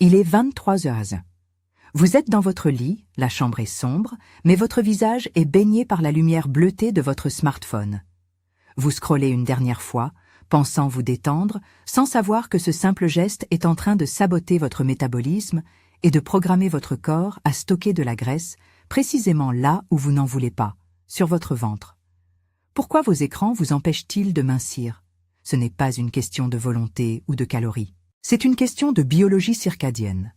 Il est 23h. Vous êtes dans votre lit, la chambre est sombre, mais votre visage est baigné par la lumière bleutée de votre smartphone. Vous scrollez une dernière fois, pensant vous détendre, sans savoir que ce simple geste est en train de saboter votre métabolisme et de programmer votre corps à stocker de la graisse, précisément là où vous n'en voulez pas, sur votre ventre. Pourquoi vos écrans vous empêchent-ils de mincir? Ce n'est pas une question de volonté ou de calories. C'est une question de biologie circadienne.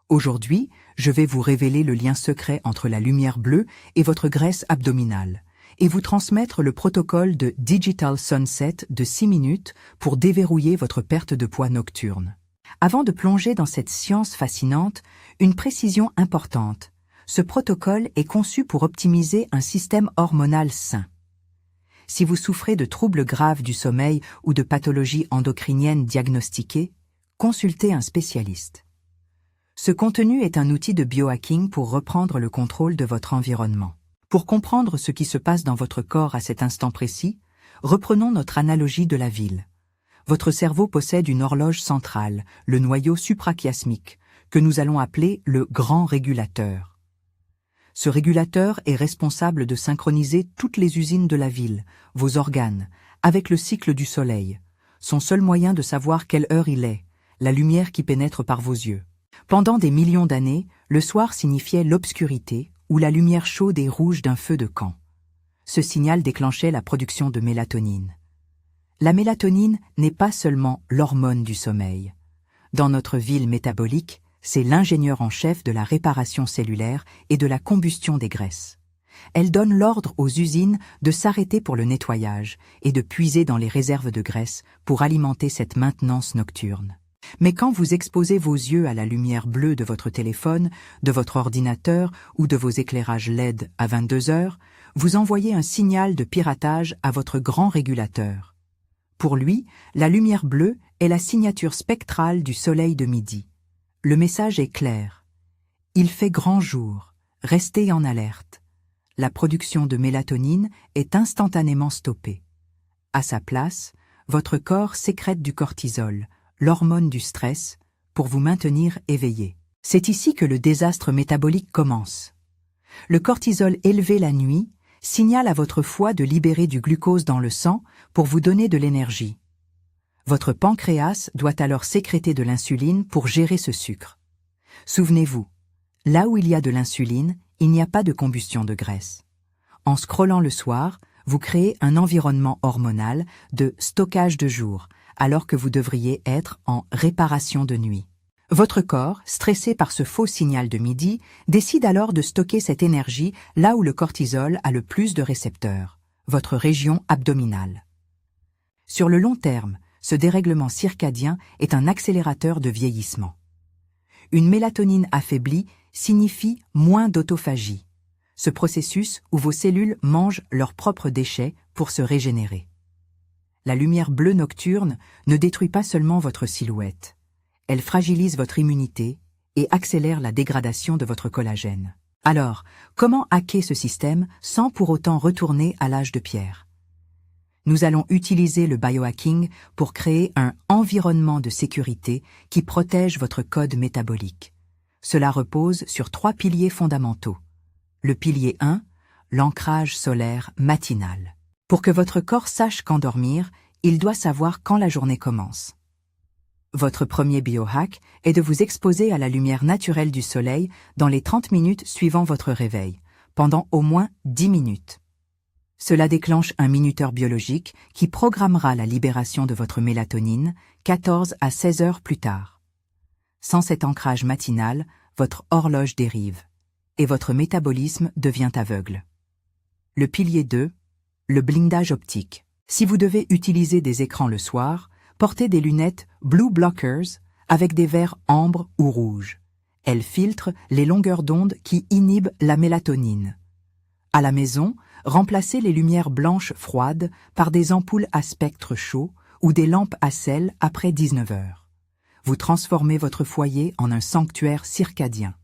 Aujourd'hui, je vais vous révéler le lien secret entre la lumière bleue et votre graisse abdominale, et vous transmettre le protocole de Digital Sunset de 6 minutes pour déverrouiller votre perte de poids nocturne. Avant de plonger dans cette science fascinante, une précision importante. Ce protocole est conçu pour optimiser un système hormonal sain. Si vous souffrez de troubles graves du sommeil ou de pathologies endocriniennes diagnostiquées, consultez un spécialiste. Ce contenu est un outil de biohacking pour reprendre le contrôle de votre environnement. Pour comprendre ce qui se passe dans votre corps à cet instant précis, reprenons notre analogie de la ville. Votre cerveau possède une horloge centrale, le noyau suprachiasmique, que nous allons appeler le grand régulateur. Ce régulateur est responsable de synchroniser toutes les usines de la ville, vos organes, avec le cycle du soleil, son seul moyen de savoir quelle heure il est, la lumière qui pénètre par vos yeux. Pendant des millions d'années, le soir signifiait l'obscurité ou la lumière chaude et rouge d'un feu de camp. Ce signal déclenchait la production de mélatonine. La mélatonine n'est pas seulement l'hormone du sommeil. Dans notre ville métabolique, c'est l'ingénieur en chef de la réparation cellulaire et de la combustion des graisses. Elle donne l'ordre aux usines de s'arrêter pour le nettoyage et de puiser dans les réserves de graisse pour alimenter cette maintenance nocturne. Mais quand vous exposez vos yeux à la lumière bleue de votre téléphone, de votre ordinateur ou de vos éclairages LED à 22h, vous envoyez un signal de piratage à votre grand régulateur. Pour lui, la lumière bleue est la signature spectrale du soleil de midi. Le message est clair. Il fait grand jour, restez en alerte. La production de mélatonine est instantanément stoppée. À sa place, votre corps sécrète du cortisol, l'hormone du stress, pour vous maintenir éveillé. C'est ici que le désastre métabolique commence. Le cortisol élevé la nuit signale à votre foie de libérer du glucose dans le sang pour vous donner de l'énergie. Votre pancréas doit alors sécréter de l'insuline pour gérer ce sucre. Souvenez-vous, là où il y a de l'insuline, il n'y a pas de combustion de graisse. En scrollant le soir, vous créez un environnement hormonal de stockage de jour, alors que vous devriez être en réparation de nuit. Votre corps, stressé par ce faux signal de midi, décide alors de stocker cette énergie là où le cortisol a le plus de récepteurs, votre région abdominale. Sur le long terme, ce dérèglement circadien est un accélérateur de vieillissement. Une mélatonine affaiblie signifie moins d'autophagie, ce processus où vos cellules mangent leurs propres déchets pour se régénérer. La lumière bleue nocturne ne détruit pas seulement votre silhouette, elle fragilise votre immunité et accélère la dégradation de votre collagène. Alors, comment hacker ce système sans pour autant retourner à l'âge de pierre? Nous allons utiliser le biohacking pour créer un environnement de sécurité qui protège votre code métabolique. Cela repose sur 3 piliers fondamentaux. Le pilier 1, l'ancrage solaire matinal. Pour que votre corps sache quand dormir, il doit savoir quand la journée commence. Votre premier biohack est de vous exposer à la lumière naturelle du soleil dans les 30 minutes suivant votre réveil, pendant au moins 10 minutes. Cela déclenche un minuteur biologique qui programmera la libération de votre mélatonine 14 à 16 heures plus tard. Sans cet ancrage matinal, votre horloge dérive et votre métabolisme devient aveugle. Le pilier 2, le blindage optique. Si vous devez utiliser des écrans le soir, portez des lunettes Blue Blockers avec des verres ambre ou rouge. Elles filtrent les longueurs d'onde qui inhibent la mélatonine. À la maison, remplacez les lumières blanches froides par des ampoules à spectre chaud ou des lampes à sel après 19 heures. Vous transformez votre foyer en un sanctuaire circadien.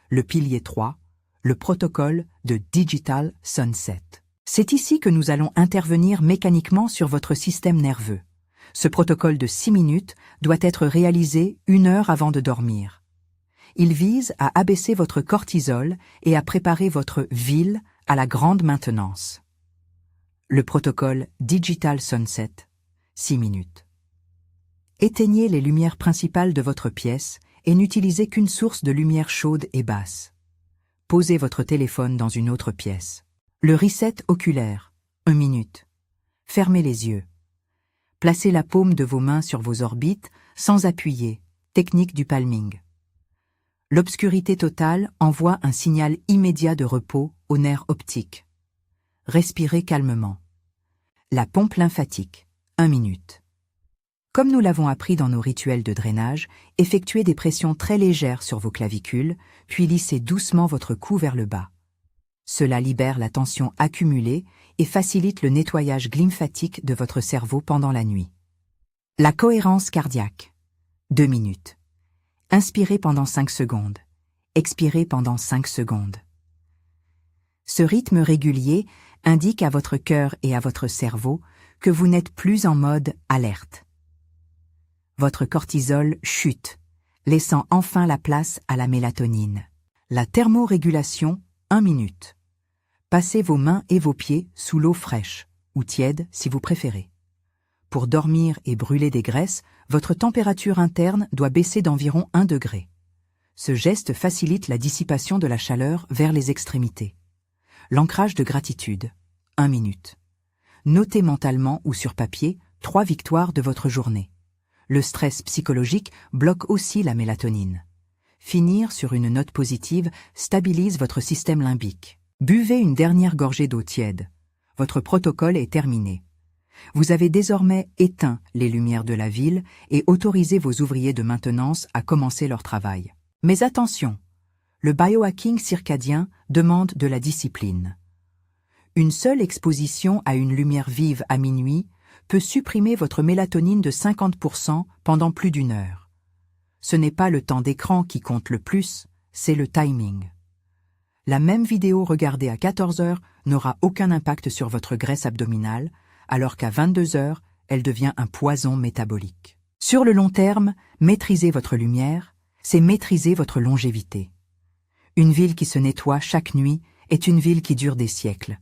Le pilier 3, le protocole de Digital Sunset. C'est ici que nous allons intervenir mécaniquement sur votre système nerveux. Ce protocole de 6 minutes doit être réalisé 1 heure avant de dormir. Il vise à abaisser votre cortisol et à préparer votre ville à la grande maintenance. Le protocole Digital Sunset, 6 minutes. Éteignez les lumières principales de votre pièce et n'utilisez qu'une source de lumière chaude et basse. Posez votre téléphone dans une autre pièce. Le reset oculaire, 1 minute. Fermez les yeux. Placez la paume de vos mains sur vos orbites sans appuyer, technique du palming. L'obscurité totale envoie un signal immédiat de repos aux nerfs optiques. Respirez calmement. La pompe lymphatique, 1 minute. Comme nous l'avons appris dans nos rituels de drainage, effectuez des pressions très légères sur vos clavicules, puis lissez doucement votre cou vers le bas. Cela libère la tension accumulée et facilite le nettoyage lymphatique de votre cerveau pendant la nuit. La cohérence cardiaque, 2 minutes. Inspirez pendant 5 secondes. Expirez pendant 5 secondes. Ce rythme régulier indique à votre cœur et à votre cerveau que vous n'êtes plus en mode alerte. Votre cortisol chute, laissant enfin la place à la mélatonine. La thermorégulation, 1 minute. Passez vos mains et vos pieds sous l'eau fraîche, ou tiède si vous préférez. Pour dormir et brûler des graisses, votre température interne doit baisser d'environ 1 degré. Ce geste facilite la dissipation de la chaleur vers les extrémités. L'ancrage de gratitude, 1 minute. Notez mentalement ou sur papier 3 victoires de votre journée. Le stress psychologique bloque aussi la mélatonine. Finir sur une note positive stabilise votre système limbique. Buvez une dernière gorgée d'eau tiède. Votre protocole est terminé. Vous avez désormais éteint les lumières de la ville et autorisé vos ouvriers de maintenance à commencer leur travail. Mais attention, le biohacking circadien demande de la discipline. Une seule exposition à une lumière vive à minuit peut supprimer votre mélatonine de 50% pendant plus d'1 heure. Ce n'est pas le temps d'écran qui compte le plus, c'est le timing. La même vidéo regardée à 14 heures n'aura aucun impact sur votre graisse abdominale, alors qu'à 22 heures, elle devient un poison métabolique. Sur le long terme, maîtriser votre lumière, c'est maîtriser votre longévité. Une ville qui se nettoie chaque nuit est une ville qui dure des siècles.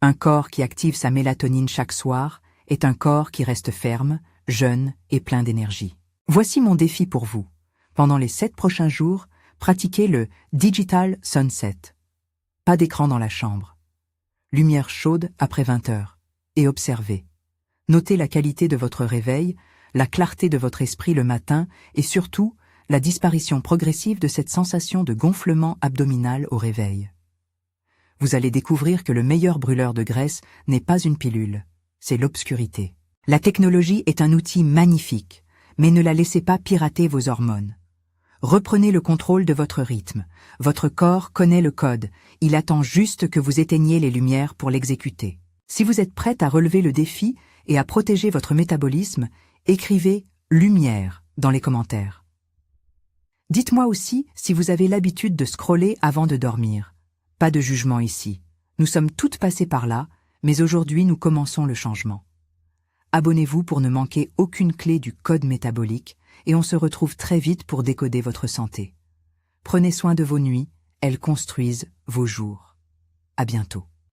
Un corps qui active sa mélatonine chaque soir est un corps qui reste ferme, jeune et plein d'énergie. Voici mon défi pour vous. Pendant les 7 prochains jours, pratiquez le Digital Sunset. Pas d'écran dans la chambre. Lumière chaude après 20 heures. Et observez. Notez la qualité de votre réveil, la clarté de votre esprit le matin et surtout la disparition progressive de cette sensation de gonflement abdominal au réveil. Vous allez découvrir que le meilleur brûleur de graisse n'est pas une pilule, c'est l'obscurité. La technologie est un outil magnifique, mais ne la laissez pas pirater vos hormones. Reprenez le contrôle de votre rythme. Votre corps connaît le code, il attend juste que vous éteigniez les lumières pour l'exécuter. Si vous êtes prête à relever le défi et à protéger votre métabolisme, écrivez « lumière » dans les commentaires. Dites-moi aussi si vous avez l'habitude de scroller avant de dormir. Pas de jugement ici. Nous sommes toutes passées par là, mais aujourd'hui nous commençons le changement. Abonnez-vous pour ne manquer aucune clé du code métabolique et on se retrouve très vite pour décoder votre santé. Prenez soin de vos nuits, elles construisent vos jours. À bientôt.